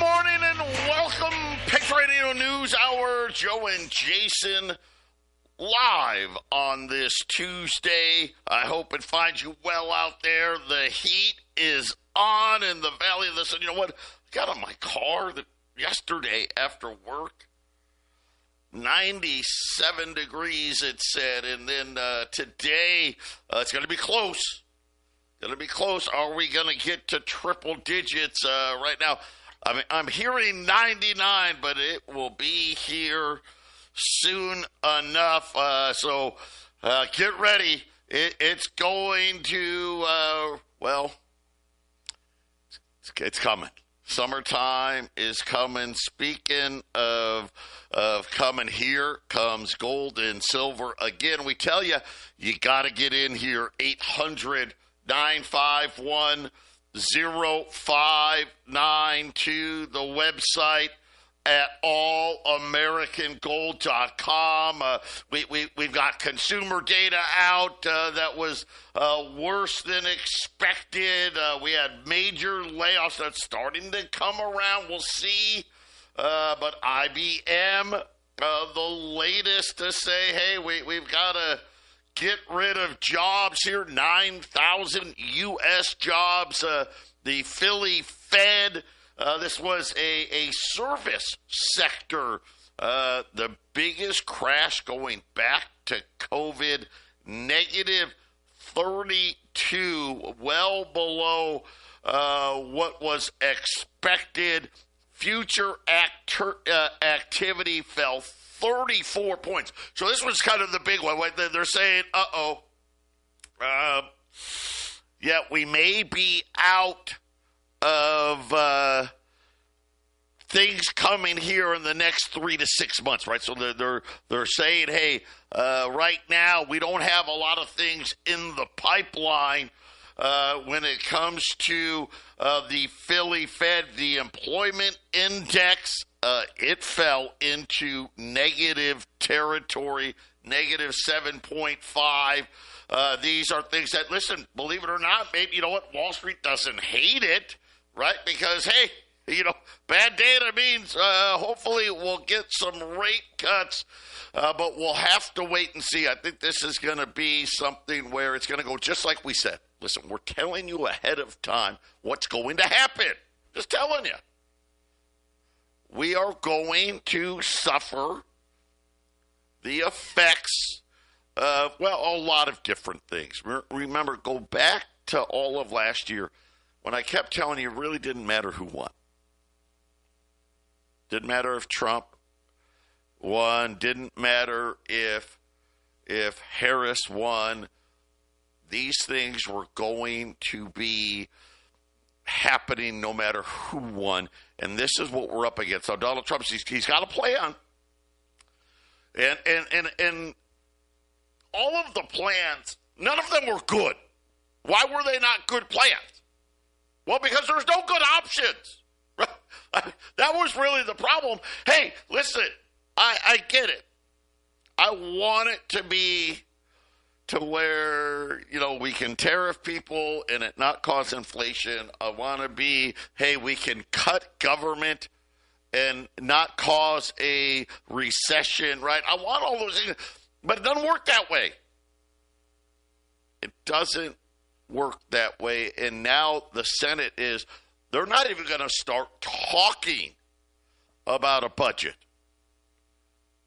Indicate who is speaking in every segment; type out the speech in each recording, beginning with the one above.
Speaker 1: morning and welcome, Patriot Radio News Hour. Joe and Jason live on this Tuesday. I hope it finds you well out there. The heat is on in the Valley of the Sun. You know what? I got on my car yesterday after work. 97 degrees, it said. And then today, it's going to be close. Going to be close. Are we going to get to triple digits right now? I mean, I'm hearing 99, but it will be here soon enough. So get ready. It's going to, it's coming. Summertime is coming. Speaking of coming, here comes gold and silver again. We tell you, you got to get in here. 800-951-0592, the website at allamericangold.com. We've got consumer data out that was worse than expected. We had major layoffs that's starting to come around. We'll see. But IBM, the latest to say, hey, we've got to get rid of jobs here, 9,000 U.S. jobs. The Philly Fed, this was a service sector, the biggest crash going back to COVID, negative 32, well below what was expected. Future activity fell 34 points. So this was kind of the big one. They're saying, we may be out of things coming here in the next 3 to 6 months, right? So they're saying, hey, right now we don't have a lot of things in the pipeline when it comes to the Philly Fed. The employment index, it fell into negative territory, negative 7.5. These are things that, listen, believe it or not, maybe, you know what, Wall Street doesn't hate it, right? Because, hey, you know, bad data means hopefully we'll get some rate cuts, but we'll have to wait and see. I think this is going to be something where it's going to go just like we said. Listen, we're telling you ahead of time what's going to happen. Just telling you. We are going to suffer the effects of, a lot of different things. Remember, go back to all of last year when I kept telling you it really didn't matter who won. Didn't matter if Trump won. Didn't matter if Harris won. These things were going to be happening no matter who won. And this is what we're up against. So Donald Trump, he's got a plan. And all of the plans, none of them were good. Why were they not good plans? Well, because there's no good options. That was really the problem. Hey, listen, I get it. I want it to be to where, you know, we can tariff people and it not cause inflation. I want to be, hey, we can cut government and not cause a recession, right? I want all those things, but it doesn't work that way. It doesn't work that way. And now the Senate they're not even going to start talking about a budget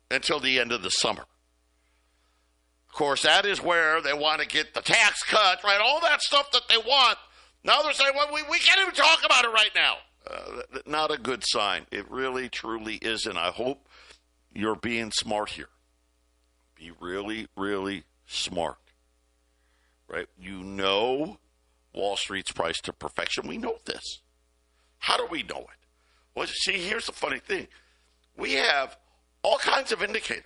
Speaker 1: until the end of the summer. Of course, that is where they want to get the tax cuts, right? All that stuff that they want. Now they're saying, well, we can't even talk about it right now. Not a good sign. It really, truly isn't. I hope you're being smart here. Be really, really smart, right? You know Wall Street's price to perfection. We know this. How do we know it? Well, see, here's the funny thing. We have all kinds of indicators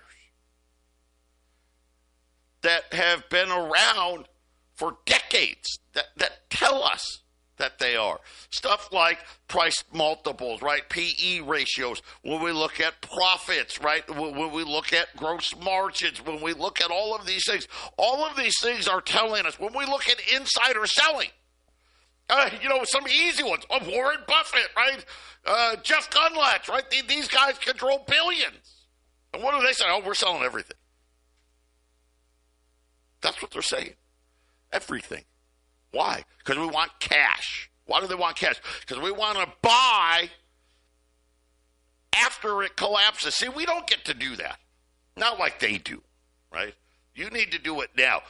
Speaker 1: that have been around for decades that tell us that they are. Stuff like price multiples, right? PE ratios. When we look at profits, right? When we look at gross margins, when we look at all of these things are telling us. When we look at insider selling, Some easy ones. Oh, Warren Buffett, right? Jeff Gundlach, right? These guys control billions. And what do they say? Oh, we're selling everything. That's what they're saying. Everything. Why? Because we want cash. Why do they want cash? Because we want to buy after it collapses. See, we don't get to do that. Not like they do, right? You need to do it now.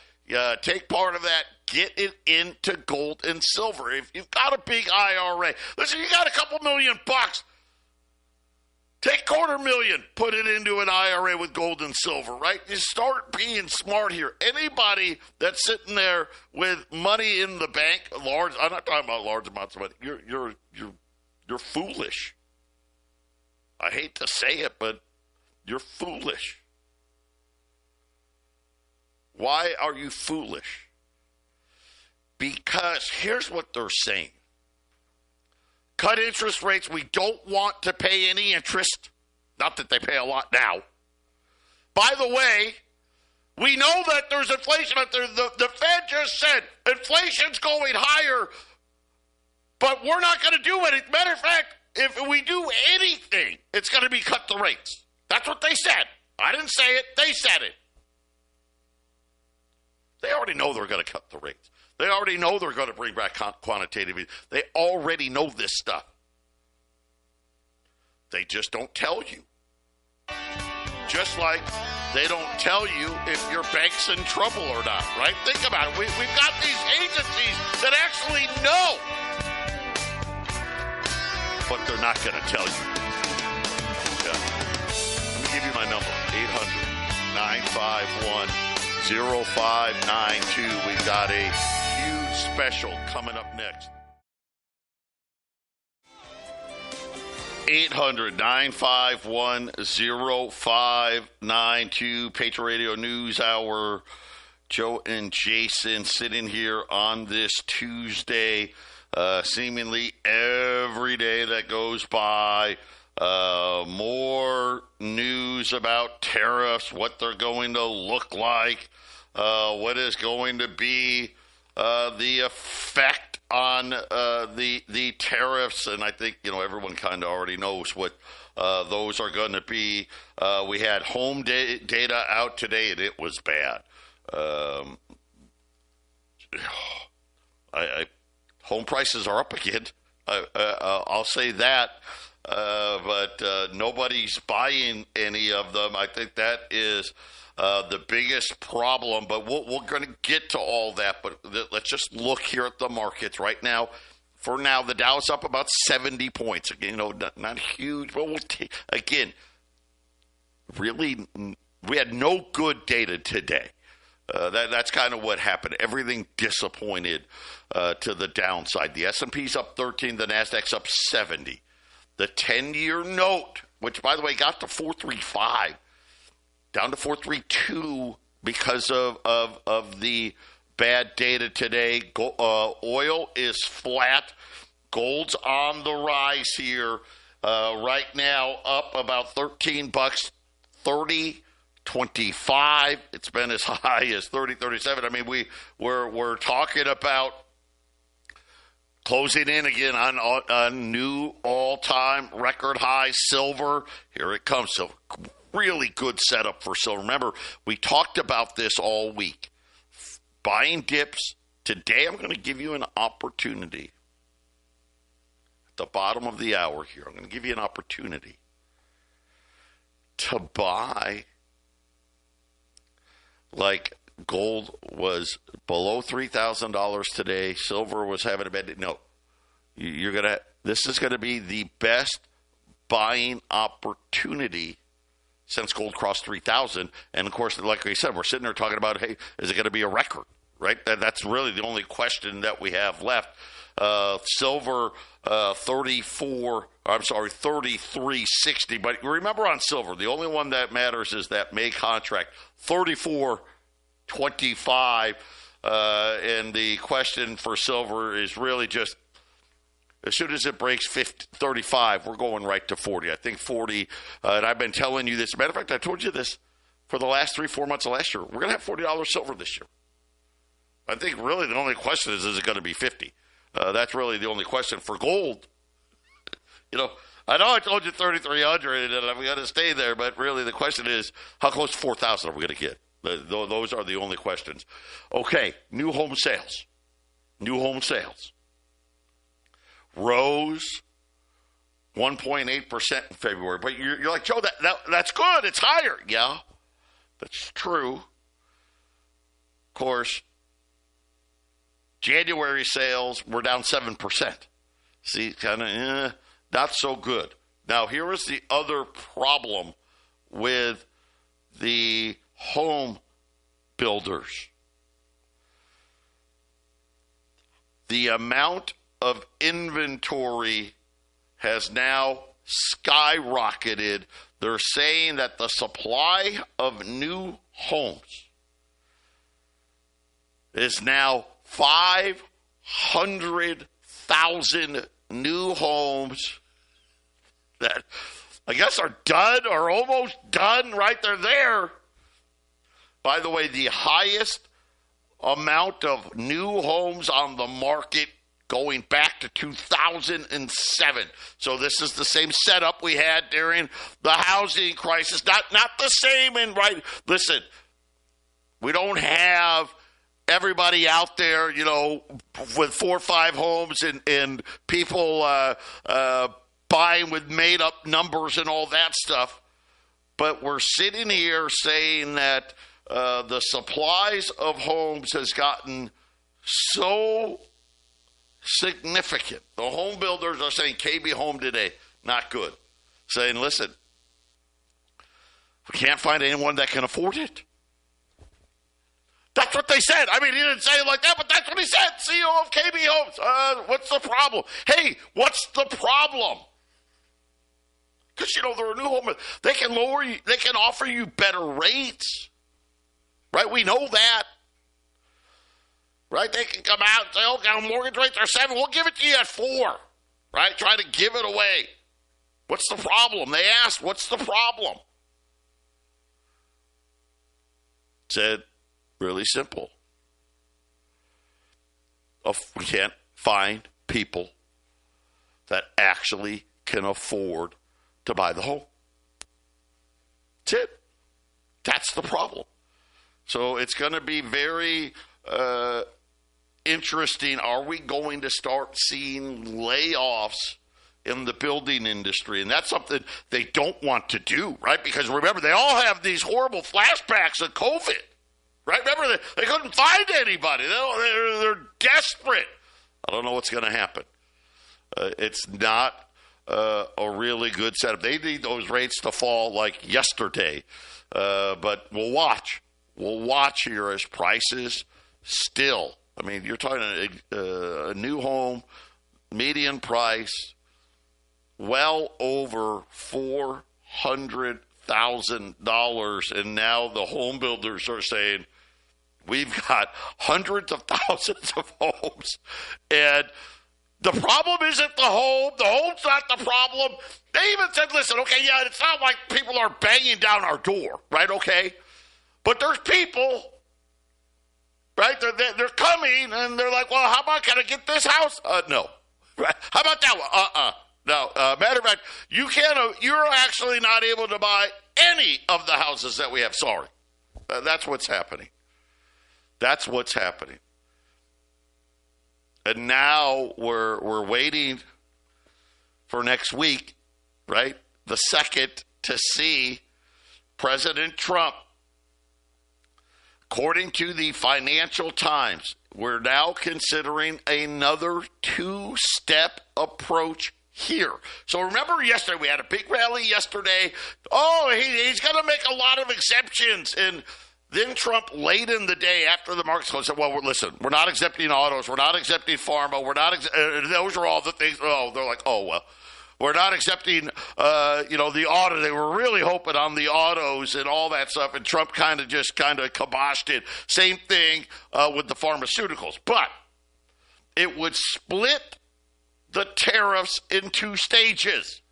Speaker 1: Take part of that. Get it into gold and silver. If you've got a big IRA, listen, you got a couple $1,000,000. Take $250,000, put it into an IRA with gold and silver, right? You start being smart here. Anybody that's sitting there with money in the bank, I'm not talking about large amounts of money. You're foolish. I hate to say it, but you're foolish. Why are you foolish? Because here's what they're saying. Cut interest rates. We don't want to pay any interest. Not that they pay a lot now. By the way, we know that there's inflation out there. The Fed just said inflation's going higher, but we're not going to do it. Matter of fact, if we do anything, it's going to be cut the rates. That's what they said. I didn't say it. They said it. They already know they're going to cut the rates. They already know they're going to bring back quantitative easing. They already know this stuff. They just don't tell you. Just like they don't tell you if your bank's in trouble or not, right? Think about it. We've got these agencies that actually know, but they're not going to tell you. Yeah. Let me give you my number, 800-951-0592. We've got a huge special coming up next. 800-951-0592. Patriot Radio News Hour. Joe and Jason sitting here on this Tuesday. Seemingly every day that goes by, more news about tariffs, what they're going to look like, what is going to be the effect on the tariffs. And I think, everyone kind of already knows what those are going to be. We had home data out today, and it was bad. Home prices are up again. I'll say that. But nobody's buying any of them. I think that is the biggest problem. But we're going to get to all that. But let's just look here at the markets right now. For now, the Dow is up about 70 points. Again, not huge, but we'll take, again, really, we had no good data today. That's kind of what happened. Everything disappointed to the downside. The S&P's up 13, the Nasdaq's up 70. The 10-year note, which, by the way, got to 4.35, down to 4.32 because of the bad data today. Oil is flat. Gold's on the rise here. Right now, up about $13, 30.25. It's been as high as 30.37. I mean, we're talking about closing in again on new all-time record high silver. Here it comes. Silver. Really good setup for silver. Remember, we talked about this all week. Buying dips. Today I'm going to give you an opportunity. At the bottom of the hour here, I'm going to give you an opportunity to buy, like gold was below $3,000 today. Silver was having a bad day. No, this is going to be the best buying opportunity since gold crossed 3,000. And of course, like I said, we're sitting there talking about, hey, is it going to be a record? Right? That's really the only question that we have left. Silver, 33.60. But remember on silver, the only one that matters is that May contract, 34.25. And the question for silver is really just, as soon as it breaks 35, we're going right to 40. I think 40, and I've been telling you this. As a matter of fact, I told you this for the last 3-4 months of last year. We're going to have $40 silver this year. I think really the only question is it going to be 50? That's really the only question for gold. I know I told you 3,300 and I'm going to stay there, but really the question is, how close to 4,000 are we going to get? Those are the only questions. Okay, new home sales. New home sales rose 1.8% in February. But you're like, Joe, that's good. It's higher. Yeah, that's true. Of course, January sales were down 7%. See, kind of not so good. Now, here is the other problem with the home builders. The amount of inventory has now skyrocketed. They're saying that the supply of new homes is now 500,000 new homes that I guess are done or almost done, right? They're there. By the way, the highest amount of new homes on the market going back to 2007. So this is the same setup we had during the housing crisis. Not the same, and right. Listen, we don't have everybody out there, with 4 or 5 homes and people buying with made up numbers and all that stuff. But we're sitting here saying that the supplies of homes has gotten so significant. The home builders are saying KB Home today, not good. Saying, listen, we can't find anyone that can afford it. That's what they said. I mean, he didn't say it like that, but that's what he said. CEO of KB Homes. What's the problem? Hey, what's the problem? Because, they're a new home. They can lower you. They can offer you better rates. Right? We know that. Right? They can come out and say, okay, our mortgage rates are 7. We'll give it to you at 4. Right? Try to give it away. What's the problem? They asked, what's the problem? Said, really simple. We can't find people that actually can afford to buy the home. That's it. That's the problem. So it's going to be very interesting. Are we going to start seeing layoffs in the building industry? And that's something they don't want to do, right? Because remember, they all have these horrible flashbacks of COVID, right? Remember, they couldn't find anybody. They're desperate. I don't know what's going to happen. It's not a really good setup. They need those rates to fall like yesterday. But we'll watch. We'll watch here as prices still. I mean, you're talking a new home, median price, well over $400,000. And now the home builders are saying, we've got hundreds of thousands of homes. And the problem isn't the home. The home's not the problem. They even said, listen, okay, yeah, it's not like people are banging down our door, right? Okay. But there's people, right? They're coming and they're like, well, how about, can I get this house? No. Right? How about that one? No. Matter of fact, you're actually not able to buy any of the houses that we have. Sorry. That's what's happening. That's what's happening. And now we're waiting for next week, right? The second to see President Trump. According to the Financial Times, we're now considering another 2-step approach here. So remember yesterday, we had a big rally yesterday. Oh, he's going to make a lot of exemptions. And then Trump, late in the day after the markets closed, said, well, listen, we're not accepting autos. We're not accepting pharma. We're not. Those are all the things. Oh, they're like, oh, well. We're not accepting, the auto. They were really hoping on the autos and all that stuff, and Trump kind of kiboshed it. Same thing with the pharmaceuticals. But it would split the tariffs in 2 stages.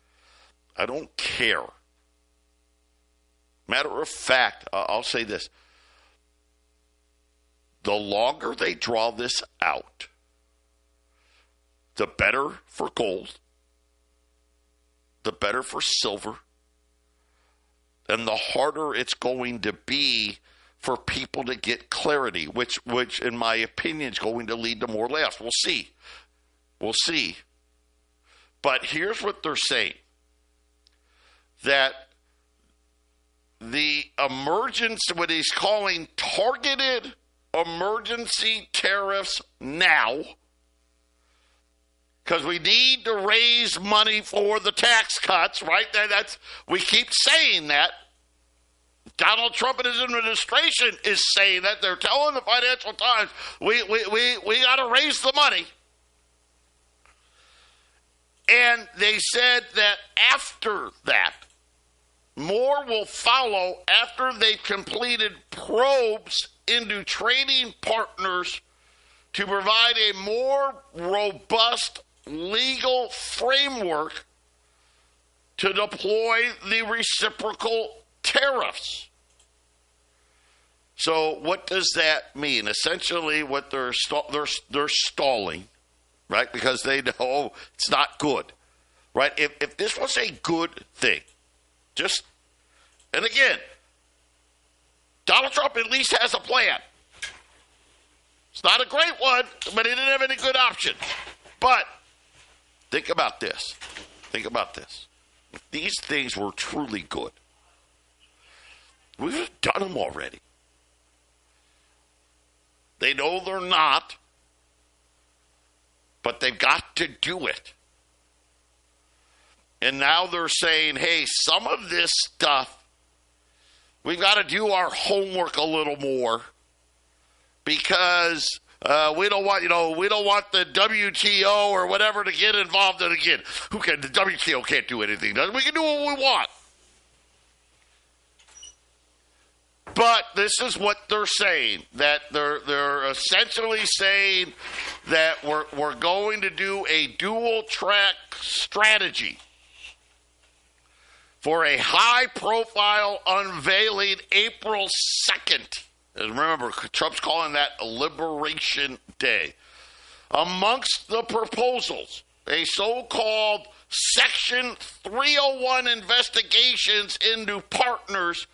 Speaker 1: I don't care. Matter of fact, I'll say this. The longer they draw this out, the better for gold, the better for silver, and the harder it's going to be for people to get clarity, which in my opinion is going to lead to more layoffs. We'll see. But here's what they're saying, that the emergence, what he's calling targeted emergency tariffs now, because we need to raise money for the tax cuts, right? We keep saying that. Donald Trump and his administration is saying that. They're telling the Financial Times, we got to raise the money. And they said that after that, more will follow after they've completed probes into trading partners to provide a more robust legal framework to deploy the reciprocal tariffs. So what does that mean? Essentially, what they're stalling, right? Because they know it's not good, right? If this was a good thing, and again, Donald Trump at least has a plan. It's not a great one, but he didn't have any good options. But think about this. If these things were truly good, we've done them already. They know they're not, but they've got to do it. And now they're saying, hey, some of this stuff, we've got to do our homework a little more because we don't want the WTO or whatever to get involved in again. The WTO can't do anything. We can do what we want. But this is what they're saying, that they're essentially saying that we're going to do a dual-track strategy for a high-profile unveiling April 2nd. And remember, Trump's calling that Liberation Day. Amongst the proposals, a so-called Section 301 investigations into partners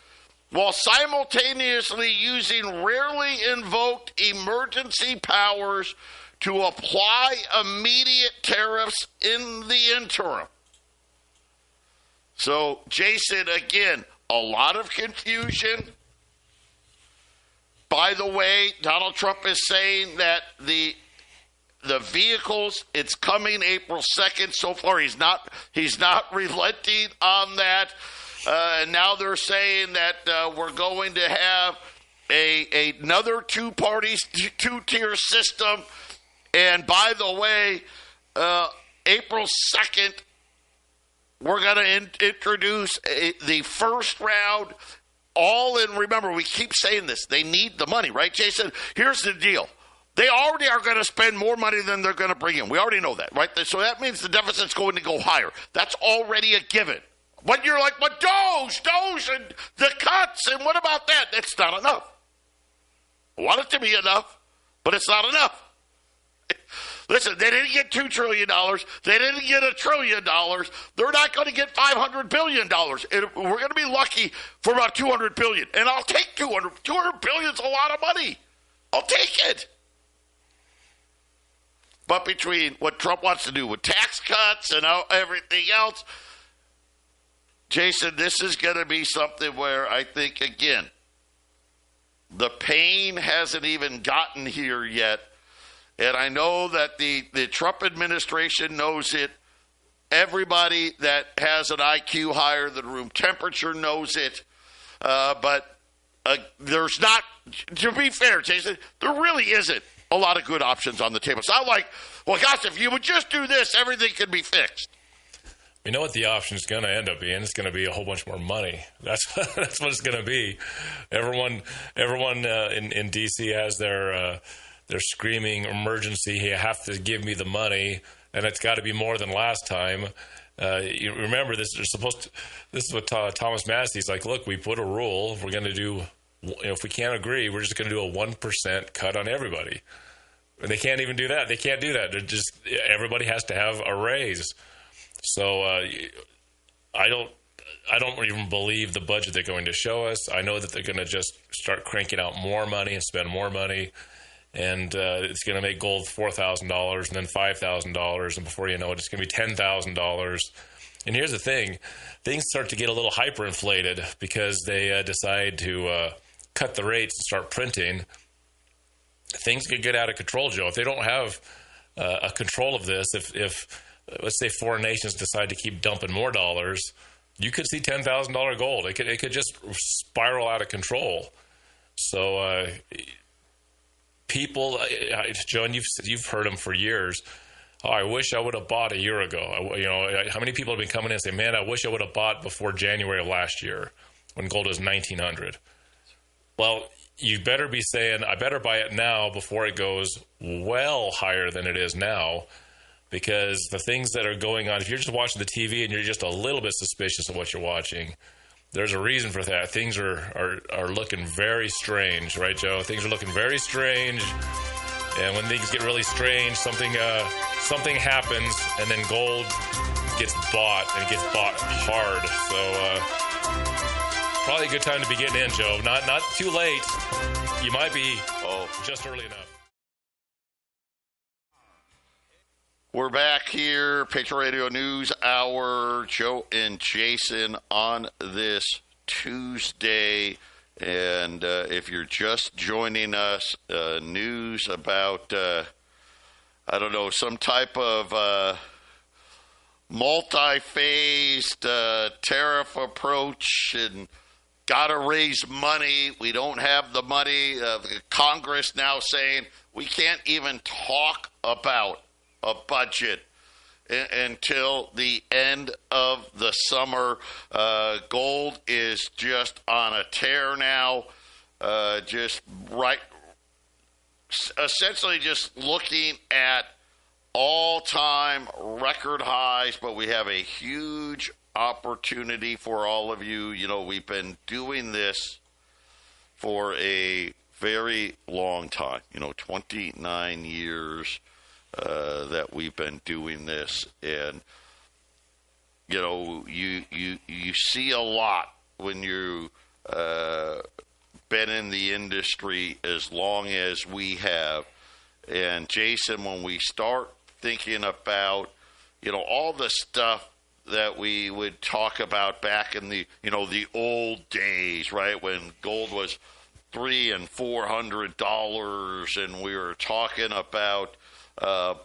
Speaker 1: while simultaneously using rarely invoked emergency powers to apply immediate tariffs in the interim. So, Jason, again, a lot of confusion. By the way, Donald Trump is saying that the vehicles, it's coming April 2nd. So far, he's not relenting on that. And now they're saying that we're going to have another two-tier system. And by the way, April 2nd, we're going to introduce the first round. Remember, we keep saying this. They need the money, right, Jason? Here's the deal. They already are going to spend more money than they're going to bring in. We already know that, right? So that means the deficit's going to go higher. That's already a given. But you're like, but Doge, and the cuts, and what about that? That's not enough. I want it to be enough, but it's not enough. Listen, they didn't get $2 trillion. They didn't get $1 trillion. They're not going to get $500 billion. And we're going to be lucky for about $200 billion. And I'll take $200 billion is a lot of money. I'll take it. But between what Trump wants to do with tax cuts and everything else, Jason, this is going to be something where I think, again, the pain hasn't even gotten here yet. And I know that the Trump administration knows it. Everybody that has an IQ higher than room temperature knows it. But there's not, to be fair, Jason, there really isn't a lot of good options on the table. It's not like, well, gosh, if you would just do this, everything could be fixed.
Speaker 2: You know what the option is going to end up being? It's going to be a whole bunch more money. That's what it's going to be. Everyone in D.C. has their screaming emergency. You have to give me the money, and it's got to be more than last time. You remember this? This is what Thomas Massey's like. Look, we put a rule. We're going to do. If we can't agree, we're just going to do a 1% cut on everybody. And they can't even do that. They can't do that. They're just, everybody has to have a raise. So I don't even believe the budget they're going to show us. I know that they're going to just start cranking out more money and spend more money. And it's going to make gold $4,000 and then $5,000. And before you know it, it's going to be $10,000. And here's the thing. Things start to get a little hyperinflated because they decide to cut the rates and start printing. Things could get out of control, Joe. If they don't have a control of this, if let's say foreign nations decide to keep dumping more dollars, you could see $10,000 gold. It could just spiral out of control. So people, Joe, and you've heard them for years. Oh, I wish I would have bought a year ago. How many people have been coming in and saying, "Man, I wish I would have bought before January of last year when gold was 1,900." Well, you better be saying, "I better buy it now before it goes well higher than it is now," because the things that are going on, if you're just watching the TV and you're just a little bit suspicious of what you're watching, there's a reason for that. Things are looking very strange, right, Joe? Things are looking very strange. And when things get really strange, something happens, and then gold gets bought, and it gets bought hard. So probably a good time to be getting in, Joe. Not too late. You might be just early enough.
Speaker 1: We're back here, Patriot Radio News Hour. Joe and Jason on this Tuesday. And if you're just joining us, news about, some type of multi-phased tariff approach and got to raise money. We don't have the money. Congress now saying we can't even talk about a budget until the end of the summer. Gold is just on a tear now. Essentially just looking at all-time record highs, but we have a huge opportunity for all of you. You know, we've been doing this for a very long time, 29 years that we've been doing this. And, you see a lot when you been in the industry as long as we have. And Jason, when we start thinking about, all the stuff that we would talk about back in the, the old days, right, when gold was $300 and $400, and we were talking about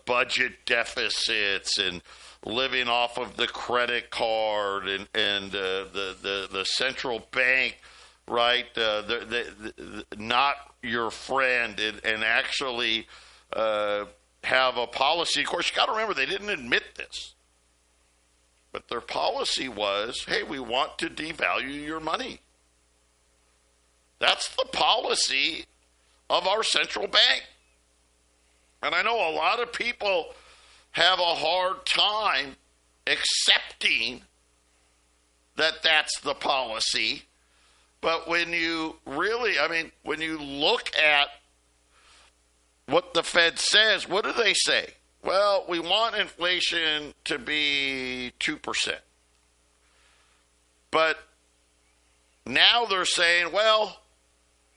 Speaker 1: budget deficits and living off of the credit card and the central bank, right? Not your friend, and actually have a policy. Of course, you got to remember they didn't admit this, but their policy was, hey, we want to devalue your money. That's the policy of our central bank. And I know a lot of people have a hard time accepting that that's the policy. But when you really, when you look at what the Fed says, what do they say? Well, we want inflation to be 2%. But now they're saying, well,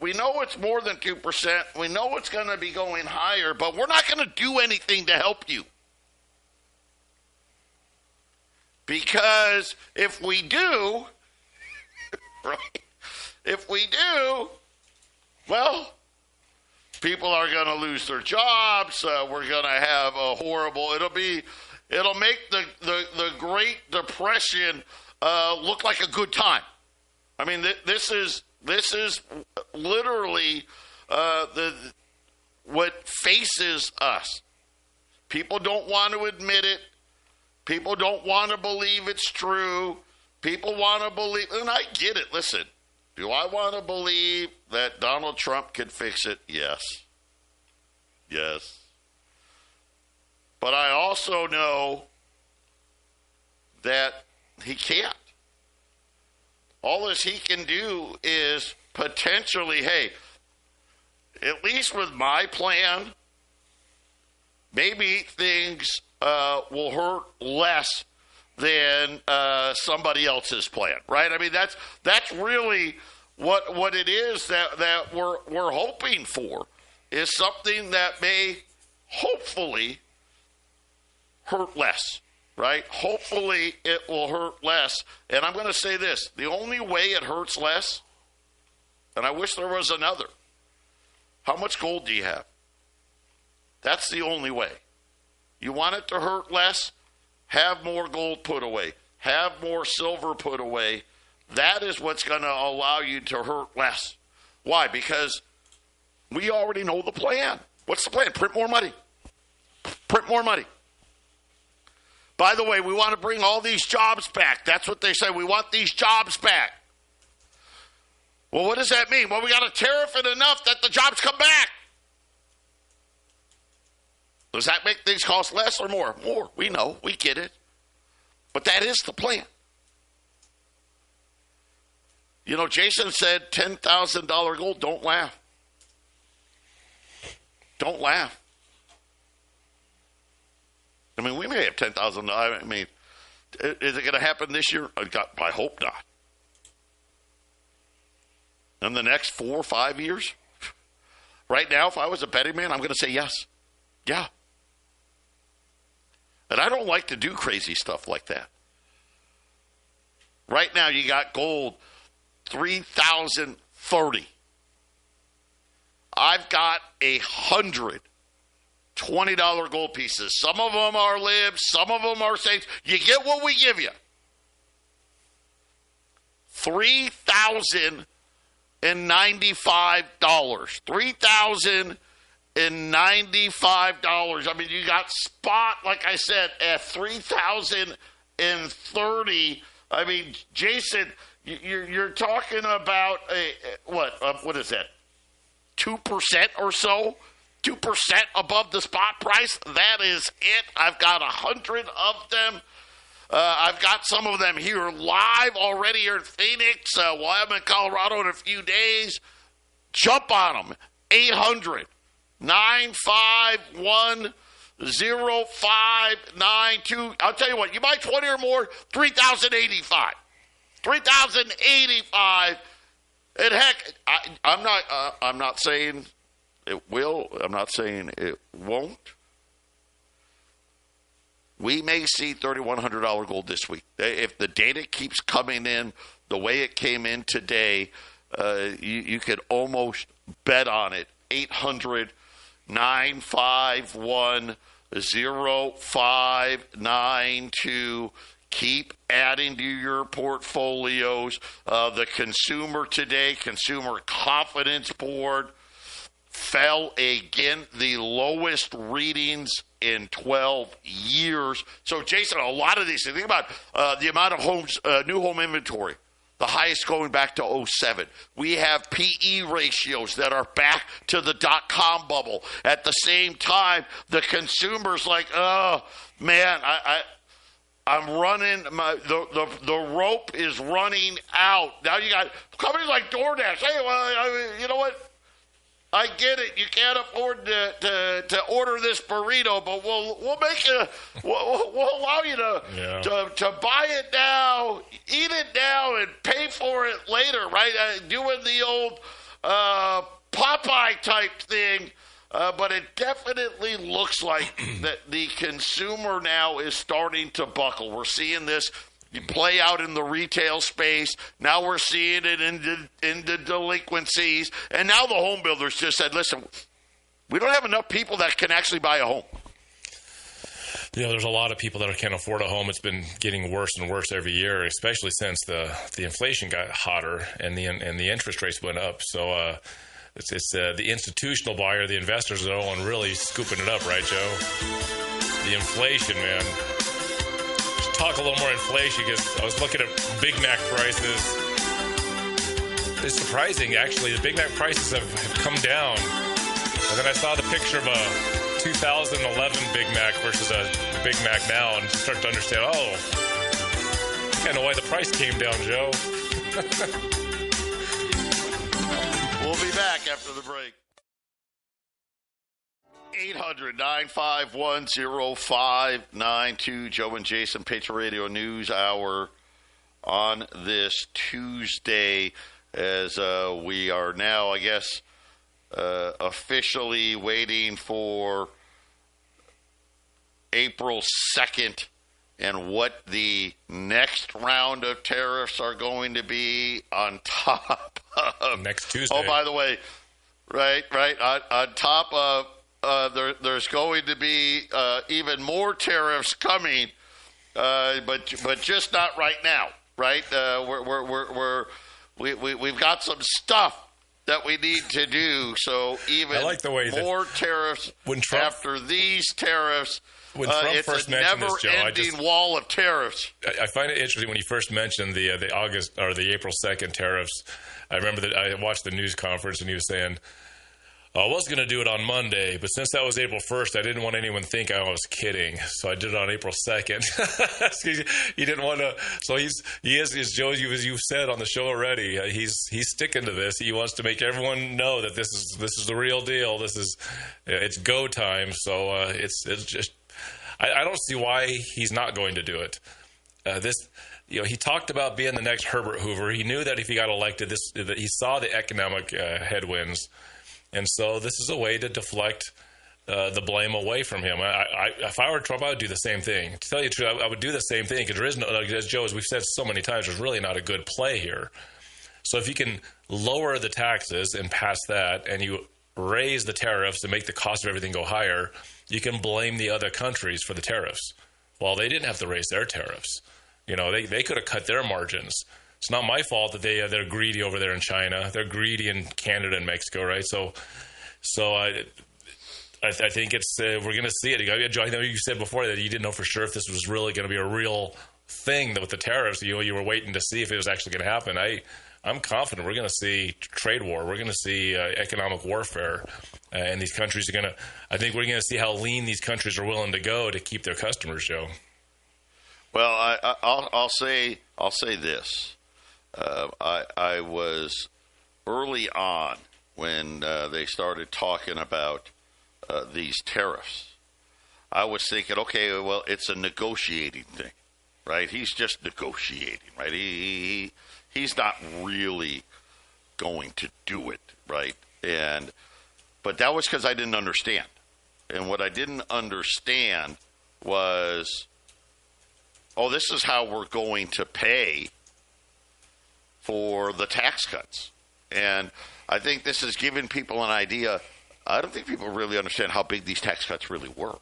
Speaker 1: we know it's more than 2%. We know it's going to be going higher, but we're not going to do anything to help you. Because if we do, right, well, people are going to lose their jobs. We're going to have a horrible, it'll make the Great Depression look like a good time. This is literally what faces us. People don't want to admit it. People don't want to believe it's true. People want to believe, and I get it. Listen, do I want to believe that Donald Trump could fix it? Yes. Yes. But I also know that he can't. All this he can do is potentially, hey, at least with my plan, maybe things will hurt less than somebody else's plan, right? I mean, that's really what it is that we're hoping for, is something that may hopefully hurt less, right? Hopefully it will hurt less. And I'm going to say this, the only way it hurts less, and I wish there was another, how much gold do you have? That's the only way. You want it to hurt less? Have more gold put away. Have more silver put away. That is what's going to allow you to hurt less. Why? Because we already know the plan. What's the plan? Print more money. Print more money. By the way, we want to bring all these jobs back. That's what they say. We want these jobs back. Well, what does that mean? Well, we got to tariff it enough that the jobs come back. Does that make things cost less or more? More. We know. We get it. But that is the plan. You know, Jason said $10,000 gold. Don't laugh. Don't laugh. I mean, we may have $10,000. I mean, is it going to happen this year? I hope not. In the next 4 or 5 years? Right now, if I was a betting man, I'm going to say yes. Yeah. And I don't like to do crazy stuff like that. Right now, you got gold, 3,030. I've got 100 $20 gold pieces. Some of them are libs, some of them are saints. You get what we give you. $3,095. $3,095. I mean, you got spot, like I said, at 3,030. I mean, Jason, you're talking about what is that? 2% or so? 2% above the spot price. That is it. I've got 100 of them. I've got some of them here live already here in Phoenix. We'll have them in Colorado in a few days. Jump on them. 800-951-0592. I'll tell you what, you buy 20 or more, 3,085. 3,085. And heck, I'm not saying it will. I'm not saying it won't. We may see $3,100 gold this week. If the data keeps coming in the way it came in today, you could almost bet on it. 800-951-0592. Keep adding to your portfolios. The consumer today, Consumer Confidence Board, fell again, the lowest readings in 12 years. So, Jason, a lot of these, think about the amount of homes, new home inventory, the highest going back to 2007. We have PE ratios that are back to the dot-com bubble. At the same time, the consumer's like, oh, man, I'm running, the rope is running out. Now you got companies like DoorDash. Hey, well, you know what? I get it. You can't afford to order this burrito, but we'll make you. We'll allow you to buy it now, eat it now, and pay for it later. Right? Doing the old Popeye type thing, but it definitely looks like that the consumer now is starting to buckle. We're seeing this play out in the retail space. Now we're seeing it in the delinquencies. And now the home builders just said, listen, we don't have enough people that can actually buy a home.
Speaker 2: You know, there's a lot of people that can't afford a home. It's been getting worse and worse every year, especially since the inflation got hotter and the interest rates went up. So it's the institutional buyer, the investors are the one really scooping it up, right, Joe? The inflation, man. Talk a little more inflation, because I was looking at Big Mac prices. It's surprising, actually. The Big Mac prices have come down. And then I saw the picture of a 2011 Big Mac versus a Big Mac now, and start to understand, I kind of know why the price came down, Joe.
Speaker 1: We'll be back after the break. 1-800-951-0592. Joe and Jason, Patriot Radio News Hour on this Tuesday as we are now, I guess, officially waiting for April 2nd and what the next round of tariffs are going to be on top of
Speaker 2: next Tuesday.
Speaker 1: Oh, by the way, right. On top of there's going to be even more tariffs coming, but just not right now, right? We've got some stuff that we need to do. So even
Speaker 2: I like the way
Speaker 1: more tariffs after these tariffs.
Speaker 2: When Trump
Speaker 1: it's
Speaker 2: first
Speaker 1: a
Speaker 2: mentioned this, Joe,
Speaker 1: never-ending wall of tariffs.
Speaker 2: I find it interesting when you first mentioned the August or the April 2nd tariffs. I remember that I watched the news conference and he was saying, I was going to do it on Monday, but since that was April 1st, I didn't want anyone to think I was kidding. So I did it on April 2nd. He didn't want to. So he is, as Joe, as you've said on the show already, he's sticking to this. He wants to make everyone know that this is the real deal. It's go time. So it's just, I don't see why he's not going to do it. He talked about being the next Herbert Hoover. He knew that if he got elected, that he saw the economic headwinds. And so this is a way to deflect the blame away from him. If I were Trump, I would do the same thing. To tell you the truth, I would do the same thing because there is no, as Joe, as we've said so many times, there's really not a good play here. So if you can lower the taxes and pass that, and you raise the tariffs and make the cost of everything go higher, you can blame the other countries for the tariffs. Well, they didn't have to raise their tariffs. They could have cut their margins. It's not my fault that they're greedy over there in China. They're greedy in Canada and Mexico, right? So I think it's we're going to see it. I know you said before that you didn't know for sure if this was really going to be a real thing with the tariffs. You were waiting to see if it was actually going to happen. I'm confident we're going to see trade war. We're going to see economic warfare, and these countries are going to. I think we're going to see how lean these countries are willing to go to keep their customers, Joe.
Speaker 1: Well, I'll say this. I was early on when they started talking about these tariffs. I was thinking, okay, well, it's a negotiating thing, right? He's just negotiating, right? He's not really going to do it, right? But that was because I didn't understand. And what I didn't understand was, this is how we're going to pay for the tax cuts. And I think this is giving people an idea. I don't think people really understand how big these tax cuts really were.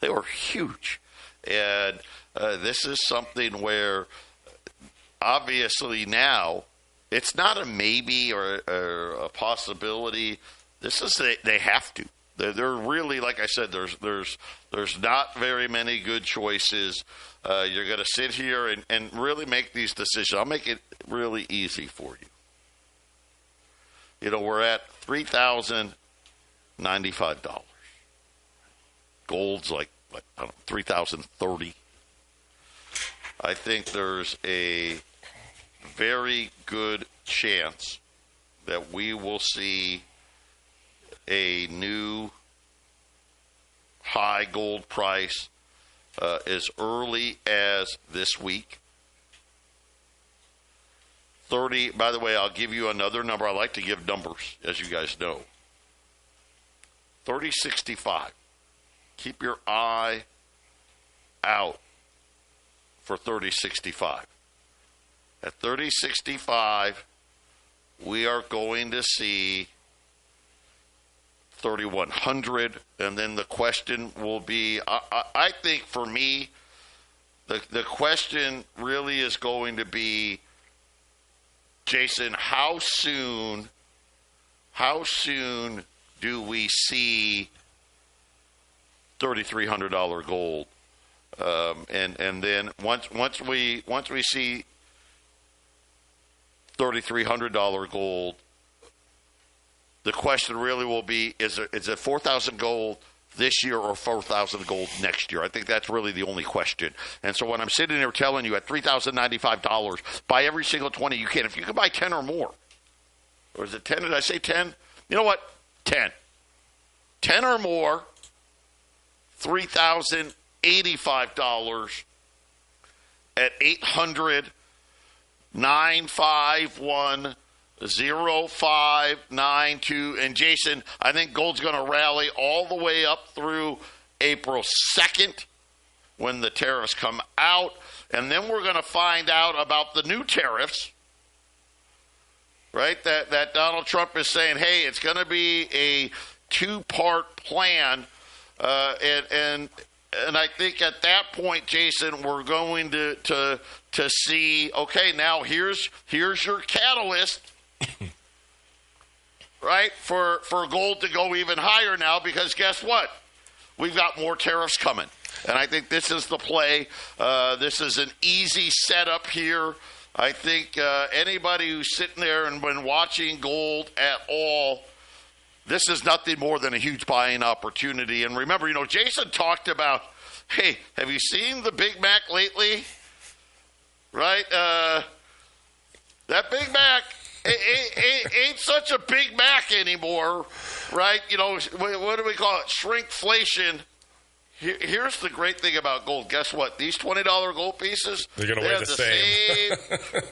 Speaker 1: They were huge. And this is something where obviously now it's not a maybe or a possibility. This is they have to. They're really, like I said, there's not very many good choices. You're going to sit here and really make these decisions. I'll make it really easy for you. We're at $3,095. Gold's like $3,030. I think there's a very good chance that we will see a new high gold price as early as this week. 30, by the way, I'll give you another number. I like to give numbers, as you guys know. 3065. Keep your eye out for 3065. At 3065, we are going to see 3,100, and then the question will be, I think for me, the question really is going to be, Jason, how soon do we see $3,300 gold? And then once we see $3,300 gold, the question really will be, is it 4,000 gold this year or 4,000 gold next year? I think that's really the only question. And so when I'm sitting there telling you at $3,095, buy every single 20 you can. If you can buy 10 or more, or is it 10? Did I say 10? You know what? 10. 10 or more, $3,085 at 800-951-0592. And Jason, I think gold's going to rally all the way up through April 2nd when the tariffs come out. And then we're going to find out about the new tariffs, right? That Donald Trump is saying, hey, it's going to be a two-part plan. And I think at that point, Jason, we're going to see, okay, now here's your catalyst, right, for gold to go even higher now, because guess what? We've got more tariffs coming. And I think this is the play. This is an easy setup here. I think anybody who's sitting there and been watching gold at all, this is nothing more than a huge buying opportunity. And remember, Jason talked about, hey, have you seen the Big Mac lately? Right? That Big Mac ain't such a Big Mac anymore, right? What do we call it? Shrinkflation. Here's the great thing about gold. Guess what? These $20 gold pieces,
Speaker 2: they're going to weigh the same.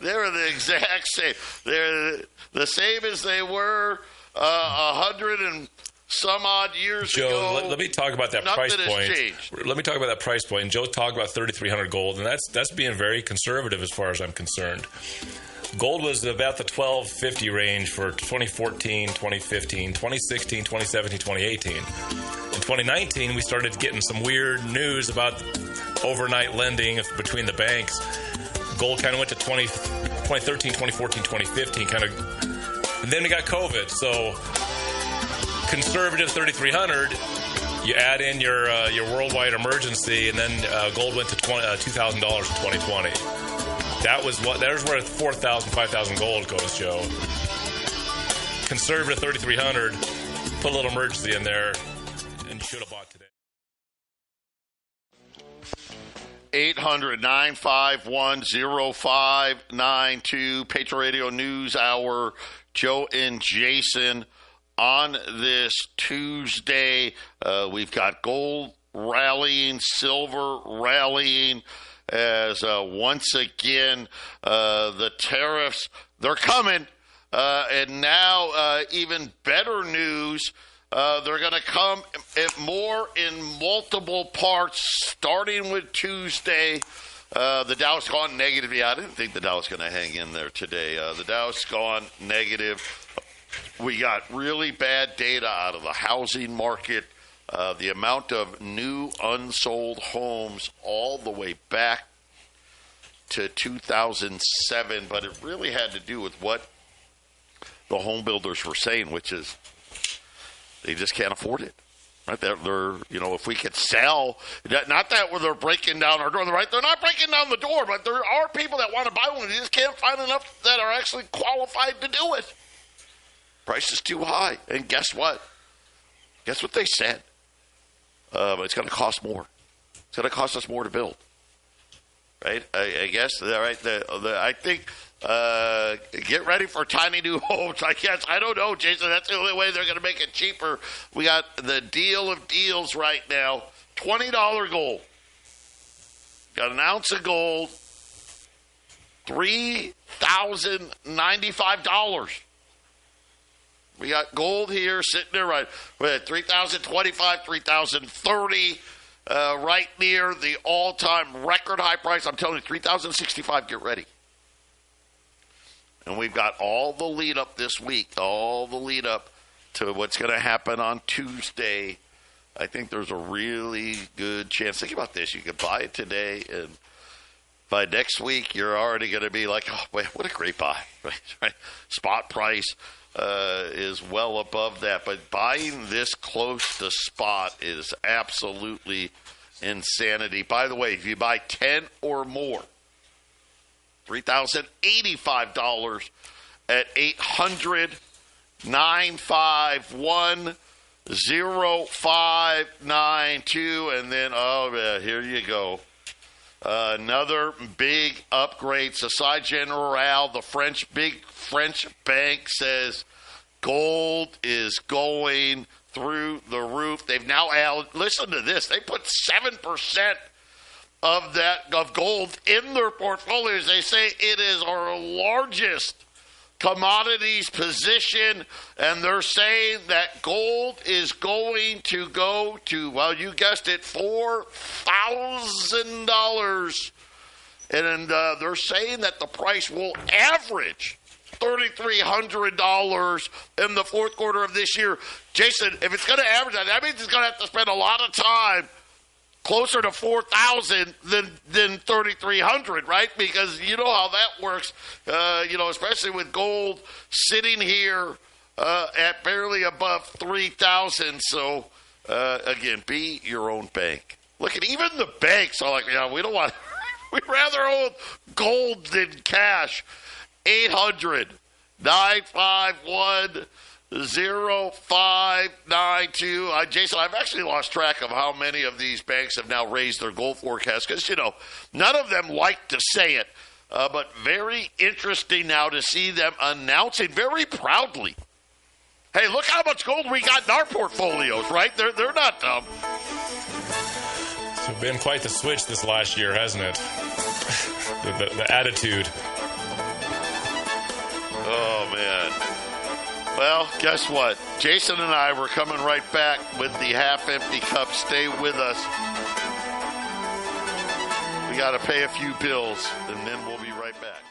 Speaker 1: They're the exact same. They're the same as they were 100 and some odd years ago.
Speaker 2: Joe, let me talk about that price point.
Speaker 1: Changed.
Speaker 2: Let me talk about that price point. And Joe talked about 3,300 gold, and that's being very conservative as far as I'm concerned. Gold was about the 1250 range for 2014, 2015, 2016, 2017, 2018. In 2019, we started getting some weird news about overnight lending between the banks. Gold kind of went to 2013, 2014, 2015, and then we got COVID. So conservative 3,300. You add in your worldwide emergency, and then gold went to $2,000 in 2020. There's where 4,000, 5,000 gold goes, Joe. Conservative 3,300. Put a little emergency in there, and you should have bought today.
Speaker 1: 800-951-0592. Patriot Radio News Hour. Joe and Jason on this Tuesday. We've got gold rallying, silver rallying, as once again the tariffs, they're coming. And now even better news, they're going to come more in multiple parts, starting with Tuesday. The Dow's gone negative. Yeah, I didn't think the Dow's going to hang in there today. The Dow's gone negative. We got really bad data out of the housing market. The amount of new unsold homes all the way back to 2007, but it really had to do with what the home builders were saying, which is they just can't afford it. Right? They're if we could sell, not that they're breaking down our door, right? They're not breaking down the door, but there are people that want to buy one. They just can't find enough that are actually qualified to do it. Price is too high, and guess what? Guess what they said? It's going to cost more. It's going to cost us more to build. Right? I guess. Right? I think get ready for tiny new homes. I guess. I don't know, Jason. That's the only way they're going to make it cheaper. We got the deal of deals right now. $20 gold. Got an ounce of gold. $3,095. We got gold here sitting there right with $3,025, $3,030, right near the all-time record high price. I'm telling you, $3,065. Get ready. And we've got all the lead up this week, all the lead up to what's going to happen on Tuesday. I think there's a really good chance. Think about this. You could buy it today, and by next week, you're already going to be like, oh, wait, what a great buy. Right? Spot price is well above that. But buying this close to spot is absolutely insanity. By the way, if you buy 10 or more, $3,085 at 800-951-0592. And then, here you go. Another big upgrade. Societe Generale, the big French bank, says gold is going through the roof. They've now added, listen to this, they put 7% of gold in their portfolios. They say it is our largest commodities position, and they're saying that gold is going to go to, well, you guessed it, $4,000. And they're saying that the price will average $3,300 in the fourth quarter of this year. Jason, if it's going to average that means it's going to have to spend a lot of time closer to 4,000 than 3,300, right? Because you know how that works, especially with gold sitting here at barely above 3,000. So, again, be your own bank. Look at even the banks are like, we don't want, we'd rather own gold than cash. 800-951-0592. Jason, I've actually lost track of how many of these banks have now raised their gold forecast because, none of them like to say it. But very interesting now to see them announcing very proudly, hey, look how much gold we got in our portfolios, right? They're not dumb.
Speaker 2: It's been quite the switch this last year, hasn't it? the attitude.
Speaker 1: Oh, man. Well, guess what? Jason and I were coming right back with the half-empty cup. Stay with us. We got to pay a few bills, and then we'll be right back.